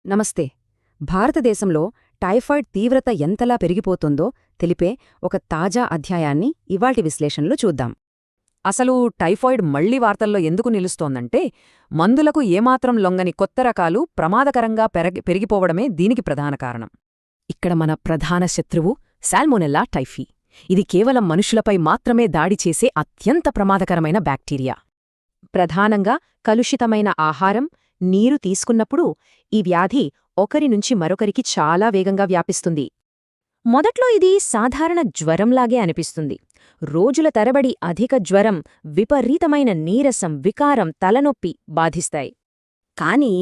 నమస్తే. భారతదేశంలో టైఫాయిడ్ తీవ్రత ఎంతలా పెరిగిపోతుందో తెలిపే ఒక తాజా అధ్యాయాన్ని ఇవాల్టి విశ్లేషణలో చూద్దాం. అసలు టైఫాయిడ్ మళ్లీ వార్తల్లో ఎందుకు నిలుస్తోందంటే, మందులకు ఏమాత్రం లొంగని కొత్త రకాలు ప్రమాదకరంగా పెరిగిపోవడమే దీనికి ప్రధాన కారణం. ఇక్కడ మన ప్రధాన శత్రువు సాల్మొనెల్లా టైఫీ. ఇది కేవలం మనుషులపై మాత్రమే దాడి చేసే అత్యంత ప్రమాదకరమైన బ్యాక్టీరియా. ప్రధానంగా కలుషితమైన ఆహారం, నీరు తీసుకున్నప్పుడు ఈ వ్యాధి ఒకరి నుంచి మరొకరికి చాలా వేగంగా వ్యాపిస్తుంది. మొదట్లో ఇది సాధారణ జ్వరంలాగే అనిపిస్తుంది. రోజుల తరబడి అధిక జ్వరం, విపరీతమైన నీరసం, వికారం, తలనొప్పి బాధిస్తాయి. కానీ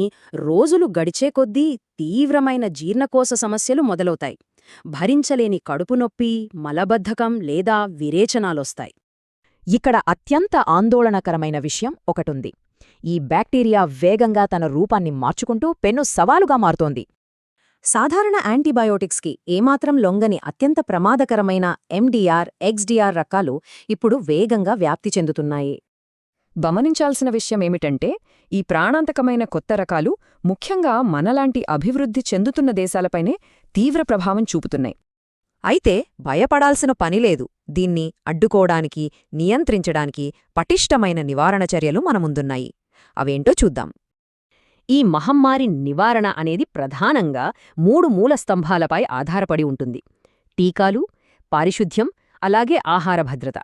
రోజులు గడిచే కొద్దీ తీవ్రమైన జీర్ణకోశ సమస్యలు మొదలవుతాయి. భరించలేని కడుపునొప్పి, మలబద్ధకం లేదా విరేచనాలొస్తాయి. ఇక్కడ అత్యంత ఆందోళనకరమైన విషయం ఒకటుంది. ఈ బ్యాక్టీరియా వేగంగా తన రూపాన్ని మార్చుకుంటూ పెను సవాలుగా మారుతోంది. సాధారణ యాంటీబయోటిక్స్కి ఏమాత్రం లొంగని అత్యంత ప్రమాదకరమైన ఎండిఆర్, ఎక్స్డిఆర్ రకాలు ఇప్పుడు వేగంగా వ్యాప్తి చెందుతున్నాయి. గమనించాల్సిన విషయమేమిటంటే, ఈ ప్రాణాంతకమైన కొత్త రకాలు ముఖ్యంగా మనలాంటి అభివృద్ధి చెందుతున్న దేశాలపైనే తీవ్ర ప్రభావం చూపుతున్నాయి. అయితే భయపడాల్సిన పనిలేదు. దీన్ని అడ్డుకోవడానికి, నియంత్రించడానికి పటిష్టమైన నివారణ చర్యలు మన ముందున్నాయి. అవేంటో చూద్దాం. ఈ మహమ్మారి నివారణ అనేది ప్రధానంగా 3 మూలస్తంభాలపై ఆధారపడి ఉంటుంది: టీకాలు, పారిశుధ్యం, అలాగే ఆహార భద్రత.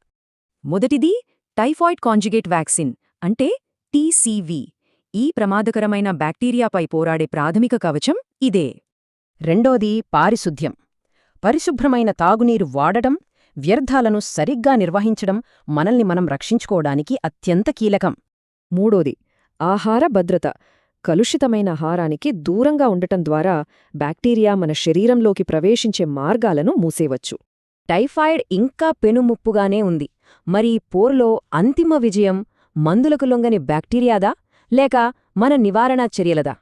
మొదటిది టైఫాయిడ్ కాంజుగేట్ వ్యాక్సిన్ అంటే టీసీవీ. ఈ ప్రమాదకరమైన బ్యాక్టీరియాపై పోరాడే ప్రాథమిక కవచం ఇదే. రెండోది పారిశుధ్యం. పరిశుభ్రమైన తాగునీరు వాడటం, వ్యర్థాలను సరిగ్గా నిర్వహించడం మనల్ని మనం రక్షించుకోవడానికి అత్యంత కీలకం. మూడోది ఆహార భద్రత. కలుషితమైన ఆహారానికి దూరంగా ఉండటం ద్వారా బ్యాక్టీరియా మన శరీరంలోకి ప్రవేశించే మార్గాలను మూసేవచ్చు. టైఫాయిడ్ ఇంకా పెనుముప్పుగానే ఉంది. మరి పోరులో అంతిమ విజయం మందులకు లొంగని బ్యాక్టీరియాదా లేక మన నివారణా చర్యలదా?